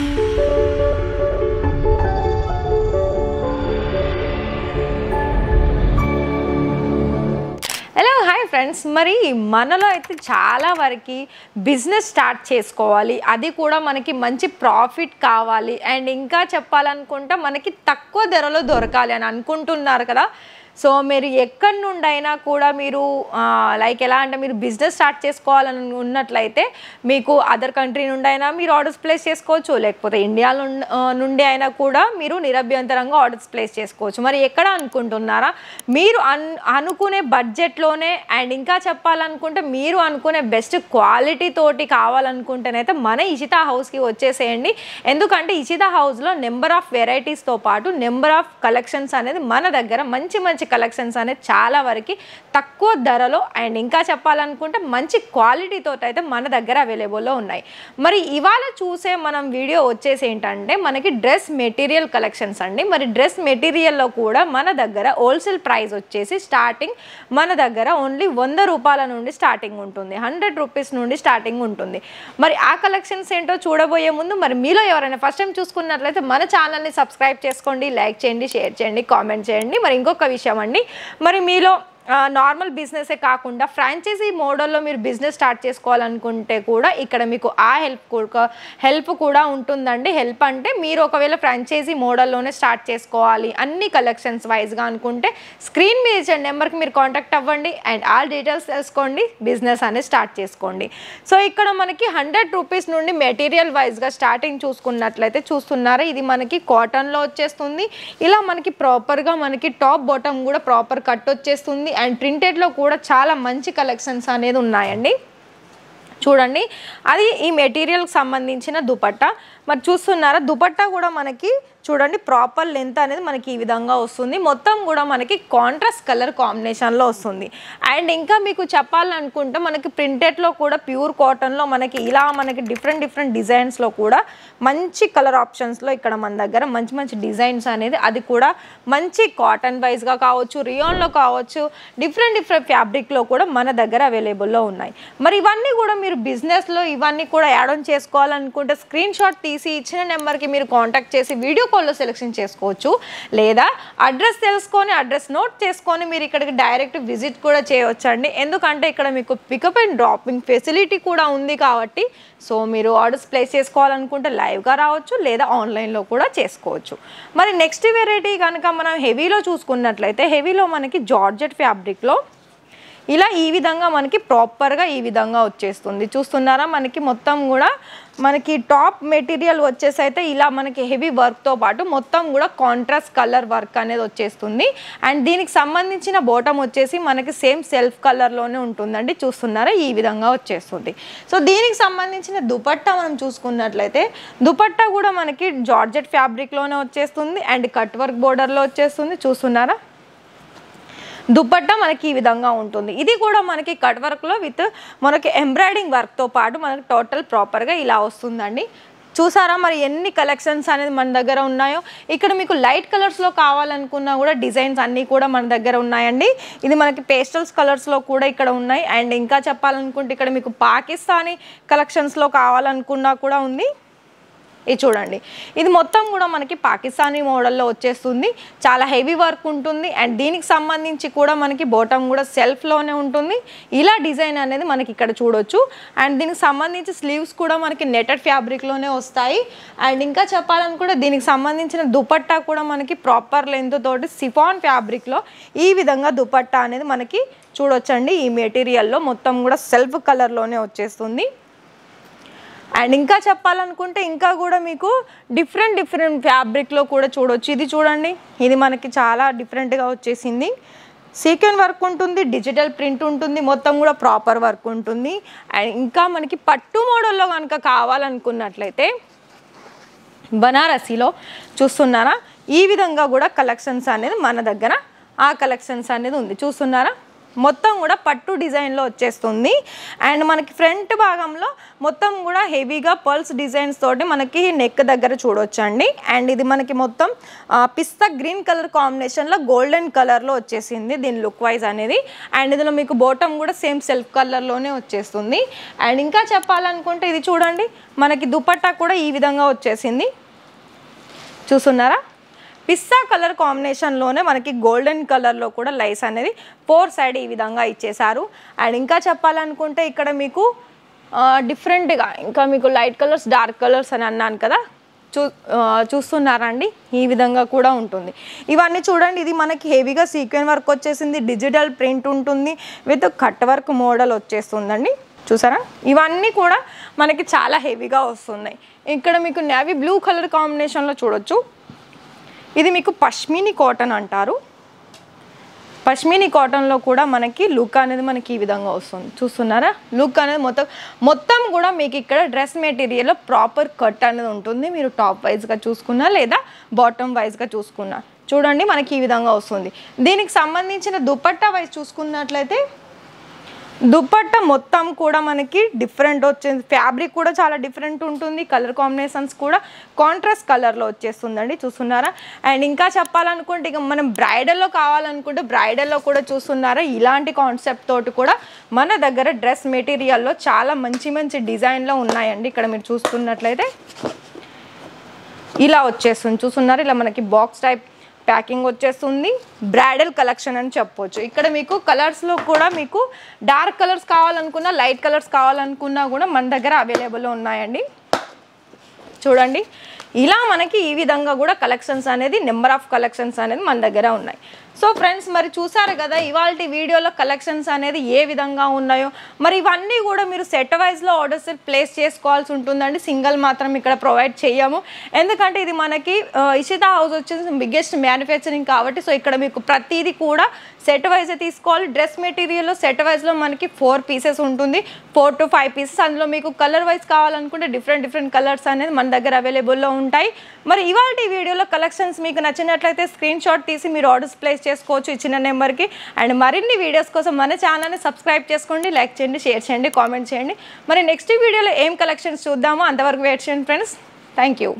Hello hi friends, మరి మనలో అయితే చాలా వరకు బిజినెస్ స్టార్ట్ చేసుకోవాలి, అది కూడా మనకి మంచి ప్రాఫిట్ కావాలి అండ్ ఇంకా చెప్పాలనుకుంటే మనకి తక్కువ ధరలో దొరకాలి అని అనుకుంటున్నారు కదా. సో మీరు ఎక్కడి నుండి అయినా కూడా మీరు లైక్ ఎలా అంటే మీరు బిజినెస్ స్టార్ట్ చేసుకోవాలని ఉన్నట్లయితే మీకు అదర్ కంట్రీ నుండి అయినా మీరు ఆర్డర్స్ ప్లేస్ చేసుకోవచ్చు, లేకపోతే ఇండియా నుండి అయినా కూడా మీరు నిరభ్యంతరంగా ఆర్డర్స్ ప్లేస్ చేసుకోవచ్చు. మరి ఎక్కడ అనుకుంటున్నారా? మీరు అనుకునే బడ్జెట్లోనే అండ్ ఇంకా చెప్పాలనుకుంటే మీరు అనుకునే బెస్ట్ క్వాలిటీ తోటి కావాలనుకుంటేనైతే మన ఇషితా హౌస్కి వచ్చేసేయండి. ఎందుకంటే ఇషితా హౌస్లో నెంబర్ ఆఫ్ వెరైటీస్తో పాటు నెంబర్ ఆఫ్ కలెక్షన్స్ అనేది మన దగ్గర మంచి మంచి కలెక్షన్స్ అనేది చాలా వరకు తక్కువ ధరలో అండ్ ఇంకా చెప్పాలనుకుంటే మంచి క్వాలిటీతో అయితే మన దగ్గర అవైలబుల్లో ఉన్నాయి. మరి ఇవాళ చూసే మనం వీడియో వచ్చేసి ఏంటంటే మనకి డ్రెస్ మెటీరియల్ కలెక్షన్స్ అండి. మరి డ్రెస్ మెటీరియల్లో కూడా మన దగ్గర హోల్సేల్ ప్రైస్ వచ్చేసి స్టార్టింగ్ మన దగ్గర ఓన్లీ 100 రూపాయల నుండి స్టార్టింగ్ ఉంటుంది, 100 రూపీస్ నుండి స్టార్టింగ్ ఉంటుంది. మరి ఆ కలెక్షన్స్ ఏంటో చూడబోయే ముందు మరి మీలో ఎవరైనా ఫస్ట్ టైం చూసుకున్నట్లయితే మన ఛానల్ని సబ్స్క్రైబ్ చేసుకోండి, లైక్ చేయండి, షేర్ చేయండి, కామెంట్ చేయండి. మరి ఇంకొక విషయం అండి, మరి మీలో నార్మల్ బిజినెసే కాకుండా ఫ్రాంచైజీ మోడల్లో మీరు బిజినెస్ స్టార్ట్ చేసుకోవాలనుకుంటే కూడా ఇక్కడ మీకు ఆ హెల్ప్ కూడా ఉంటుందండి. హెల్ప్ అంటే మీరు ఒకవేళ ఫ్రాంచైజీ మోడల్లోనే స్టార్ట్ చేసుకోవాలి అన్ని కలెక్షన్స్ వైజ్గా అనుకుంటే స్క్రీన్ మీద ఇచ్చే నెంబర్కి మీరు కాంటాక్ట్ అవ్వండి అండ్ ఆల్ డీటెయిల్స్ తెలుసుకోండి, బిజినెస్ అనేది స్టార్ట్ చేసుకోండి. సో ఇక్కడ మనకి 100 రూపీస్ నుండి మెటీరియల్ వైజ్గా స్టార్టింగ్ చూసుకున్నట్లయితే చూస్తున్నారా, ఇది మనకి కాటన్లో వచ్చేస్తుంది. ఇలా మనకి ప్రాపర్గా మనకి టాప్ బాటమ్ కూడా ప్రాపర్ కట్ వచ్చేస్తుంది అండ్ ప్రింటెడ్లో కూడా చాలా మంచి కలెక్షన్స్ అనేది ఉన్నాయండి. చూడండి, అది ఈ మెటీరియల్కి సంబంధించిన దుపట్టా. మరి చూస్తున్నారా, దుపట్టా కూడా మనకి చూడండి ప్రాపర్ లెంత్ అనేది మనకి ఈ విధంగా వస్తుంది. మొత్తం కూడా మనకి కాంట్రాస్ట్ కలర్ కాంబినేషన్లో వస్తుంది. అండ్ ఇంకా మీకు చెప్పాలనుకుంటే మనకి ప్రింటెడ్లో కూడా ప్యూర్ కాటన్లో మనకి ఇలా మనకి డిఫరెంట్ డిజైన్స్లో కూడా మంచి కలర్ ఆప్షన్స్లో ఇక్కడ మన దగ్గర మంచి మంచి డిజైన్స్ అనేది, అది కూడా మంచి కాటన్ వైజ్గా కావచ్చు, రియాన్లో కావచ్చు, డిఫరెంట్ ఫ్యాబ్రిక్లో కూడా మన దగ్గర అవైలబుల్లో ఉన్నాయి. మరి ఇవన్నీ కూడా మీరు బిజినెస్లో ఇవన్నీ కూడా యాడ్ ఆన్ చేసుకోవాలనుకుంటే స్క్రీన్ షాట్ తీసి ఇచ్చిన నెంబర్కి మీరు కాంటాక్ట్ చేసి వీడియో కాల్లో సెలెక్షన్ చేసుకోవచ్చు, లేదా అడ్రస్ తెలుసుకొని అడ్రస్ నోట్ చేసుకొని మీరు ఇక్కడికి డైరెక్ట్ విజిట్ కూడా చేయవచ్చు అండి. ఎందుకంటే ఇక్కడ మీకు పికప్ అండ్ డ్రాపింగ్ ఫెసిలిటీ కూడా ఉంది కాబట్టి సో మీరు ఆర్డర్స్ ప్లేస్ చేసుకోవాలనుకుంటే లైవ్గా రావచ్చు, లేదా ఆన్లైన్లో కూడా చేసుకోవచ్చు. మరి నెక్స్ట్ వెరైటీ కనుక మనం హెవీలో చూసుకున్నట్లయితే హెవీలో మనకి జార్జెట్ ఫ్యాబ్రిక్లో ఇలా ఈ విధంగా మనకి ప్రాపర్గా ఈ విధంగా వచ్చేస్తుంది. చూస్తున్నారా, మనకి మొత్తం కూడా మనకి టాప్ మెటీరియల్ వచ్చేసి అయితే ఇలా మనకి హెవీ వర్క్తో పాటు మొత్తం కూడా కాంట్రాస్ట్ కలర్ వర్క్ అనేది వచ్చేస్తుంది. అండ్ దీనికి సంబంధించిన బాటమ్ వచ్చేసి మనకి సేమ్ సెల్ఫ్ కలర్లోనే ఉంటుందండి. చూస్తున్నారా, ఈ విధంగా వచ్చేస్తుంది. సో దీనికి సంబంధించిన దుపట్టా మనం చూసుకున్నట్లయితే దుపట్టా కూడా మనకి జార్జెట్ ఫ్యాబ్రిక్లోనే వచ్చేస్తుంది అండ్ కట్ వర్క్ బోర్డర్లో వచ్చేస్తుంది. చూస్తున్నారా, దుపట్టా మనకి ఈ విధంగా ఉంటుంది. ఇది కూడా మనకి కట్ వర్క్లో విత్ మనకి ఎంబ్రాయిడింగ్ వర్క్తో పాటు మనకి టోటల్ ప్రాపర్గా ఇలా వస్తుందండి. చూసారా, మరి ఎన్ని కలెక్షన్స్ అనేది మన దగ్గర ఉన్నాయో. ఇక్కడ మీకు లైట్ కలర్స్లో కావాలనుకున్నా కూడా డిజైన్స్ అన్నీ కూడా మన దగ్గర ఉన్నాయండి. ఇది మనకి పేస్టల్స్ కలర్స్లో కూడా ఇక్కడ ఉన్నాయి. అండ్ ఇంకా చెప్పాలనుకుంటే ఇక్కడ మీకు పాకిస్తానీ కలెక్షన్స్లో కావాలనుకున్నా కూడా ఉంది. ఇది చూడండి, ఇది మొత్తం కూడా మనకి పాకిస్తానీ మోడల్లో వచ్చేస్తుంది. చాలా హెవీ వర్క్ ఉంటుంది అండ్ దీనికి సంబంధించి కూడా మనకి బాటమ్ కూడా సెల్ఫ్లోనే ఉంటుంది. ఇలా డిజైన్ అనేది మనకి ఇక్కడ చూడొచ్చు. అండ్ దీనికి సంబంధించి స్లీవ్స్ కూడా మనకి నెటెడ్ ఫ్యాబ్రిక్లోనే వస్తాయి. అండ్ ఇంకా చెప్పాలనుకుంటే దీనికి సంబంధించిన దుపట్టా కూడా మనకి ప్రాపర్ లెంత్ తోటి సిఫాన్ ఫ్యాబ్రిక్లో ఈ విధంగా దుపట్టా అనేది మనకి చూడొచ్చండి. ఈ మెటీరియల్లో మొత్తం కూడా సెల్ఫ్ కలర్లోనే వచ్చేస్తుంది. అండ్ ఇంకా చెప్పాలనుకుంటే ఇంకా కూడా మీకు డిఫరెంట్ ఫ్యాబ్రిక్లో కూడా చూడొచ్చు. ఇది చూడండి, ఇది మనకి చాలా డిఫరెంట్గా వచ్చేసింది. సీక్వెన్ వర్క్ ఉంటుంది, డిజిటల్ ప్రింట్ ఉంటుంది, మొత్తం కూడా ప్రాపర్ వర్క్ ఉంటుంది. అండ్ ఇంకా మనకి పట్టు మోడల్లో కనుక కావాలనుకున్నట్లయితే బనారసీలో చూస్తున్నారా, ఈ విధంగా కూడా కలెక్షన్స్ అనేది మన దగ్గర ఆ కలెక్షన్స్ అనేది ఉంది. చూస్తున్నారా, మొత్తం కూడా పట్టు డిజైన్లో వచ్చేస్తుంది. అండ్ మనకి ఫ్రంట్ భాగంలో మొత్తం కూడా హెవీగా పర్ల్స్ డిజైన్స్ తోటి మనకి నెక్ దగ్గర చూడొచ్చండి. అండ్ ఇది మనకి మొత్తం పిస్తా గ్రీన్ కలర్ కాంబినేషన్లో గోల్డెన్ కలర్లో వచ్చేసింది దీని లుక్ వైజ్ అనేది. అండ్ ఇందులో మీకు బాటమ్ కూడా సేమ్ సెల్ఫ్ కలర్లోనే వచ్చేస్తుంది. అండ్ ఇంకా చెప్పాలనుకుంటే ఇది చూడండి, మనకి దుపట్టా కూడా ఈ విధంగా వచ్చేసింది. చూస్తున్నారా, పిస్తా కలర్ కాంబినేషన్లోనే మనకి గోల్డెన్ కలర్లో కూడా లైస్ అనేది 4 సైడ్ ఈ విధంగా ఇచ్చేసారు. అండ్ ఇంకా చెప్పాలనుకుంటే ఇక్కడ మీకు డిఫరెంట్గా ఇంకా మీకు లైట్ కలర్స్ డార్క్ కలర్స్ అని అన్నాను కదా, చూస్తున్నారండి, ఈ విధంగా కూడా ఉంటుంది. ఇవన్నీ చూడండి, ఇది మనకి హెవీగా సీక్వెన్ వర్క్ వచ్చేసింది, డిజిటల్ ప్రింట్ ఉంటుంది, విత్ కట్ వర్క్ మోడల్ వచ్చేస్తుందండి. చూసారా, ఇవన్నీ కూడా మనకి చాలా హెవీగా వస్తున్నాయి. ఇక్కడ మీకు నేవీ బ్లూ కలర్ కాంబినేషన్లో చూడొచ్చు. ఇది మీకు పష్మిని కాటన్ అంటారు. పష్మిని కాటన్లో కూడా మనకి లుక్ అనేది మనకి ఈ విధంగా వస్తుంది. చూస్తున్నారా, లుక్ అనేది మొత్తం కూడా మీకు ఇక్కడ డ్రెస్ మెటీరియల్లో ప్రాపర్ కట్ అనేది ఉంటుంది. మీరు టాప్ వైజ్గా చూసుకున్నా లేదా బాటమ్ వైజ్గా చూసుకున్నా చూడండి మనకి ఈ విధంగా వస్తుంది. దీనికి సంబంధించిన దుపట్టా వైజ్ చూసుకున్నట్లయితే దుపట్టా మొత్తం కూడా మనకి డిఫరెంట్ వచ్చింది. ఫ్యాబ్రిక్ కూడా చాలా డిఫరెంట్ ఉంటుంది. కలర్ కాంబినేషన్స్ కూడా కాంట్రాస్ట్ కలర్లో వచ్చేస్తుందండి. చూస్తున్నారా. అండ్ ఇంకా చెప్పాలనుకుంటే ఇక మనం బ్రైడల్లో కావాలనుకుంటే బ్రైడల్లో కూడా చూస్తున్నారా, ఇలాంటి కాన్సెప్ట్ తోటి కూడా మన దగ్గర డ్రెస్ మెటీరియల్లో చాలా మంచి మంచి డిజైన్లో ఉన్నాయండి. ఇక్కడ మీరు చూసుకున్నట్లయితే ఇలా వచ్చేస్తుంది. చూస్తున్నారు, ఇలా మనకి బాక్స్ టైప్ ప్యాకింగ్ వచ్చేస్తుంది. బ్రైడల్ కలెక్షన్ అని చెప్పొచ్చు. ఇక్కడ మీకు కలర్స్లో కూడా మీకు డార్క్ కలర్స్ కావాలనుకున్నా లైట్ కలర్స్ కావాలనుకున్నా కూడా మన దగ్గర అవైలబుల్లో ఉన్నాయండి. చూడండి, ఇలా మనకి ఈ విధంగా కూడా కలెక్షన్స్ అనేది నెంబర్ ఆఫ్ కలెక్షన్స్ అనేది మన దగ్గర ఉన్నాయి. సో ఫ్రెండ్స్, మరి చూసారు కదా ఇవాల్టి వీడియోలో కలెక్షన్స్ అనేది ఏ విధంగా ఉన్నాయో. మరి ఇవన్నీ కూడా మీరు సెట్ వైజ్లో ఆర్డర్స్ ప్లేస్ చేసుకోవాల్సి ఉంటుందండి. సింగిల్ మాత్రం ఇక్కడ ప్రొవైడ్ చేయము, ఎందుకంటే ఇది మనకి ఇషితా హౌస్ వచ్చేసి బిగ్గెస్ట్ మ్యానుఫ్యాక్చరింగ్ కాబట్టి. సో ఇక్కడ మీకు ప్రతిదీ కూడా సెట్ వైజే తీసుకోవాలి. డ్రెస్ మెటీరియల్లో సెట్ వైజ్లో మనకి 4 పీసెస్ ఉంటుంది, 4 to 5 పీసెస్. అందులో మీకు కలర్ వైజ్ కావాలనుకుంటే డిఫరెంట్ కలర్స్ అనేది మన దగ్గర అవైలబుల్లో ఉంటాయి. మరి ఇవాల్టి వీడియోలో కలెక్షన్స్ మీకు నచ్చినట్లయితే స్క్రీన్ షాట్ తీసి మీరు ఆర్డర్స్ ప్లేస్ చేసుకోవచ్చు ఇచ్చిన నెంబర్కి. అండ్ మరిన్ని వీడియోస్ కోసం మన ఛానల్ని సబ్స్క్రైబ్ చేసుకోండి, లైక్ చేయండి, షేర్ చేయండి, కామెంట్ చేయండి. మరి నెక్స్ట్ వీడియోలో ఏం కలెక్షన్స్ చూద్దామో అంతవరకు వెయిట్ చేయండి ఫ్రెండ్స్. Thank you.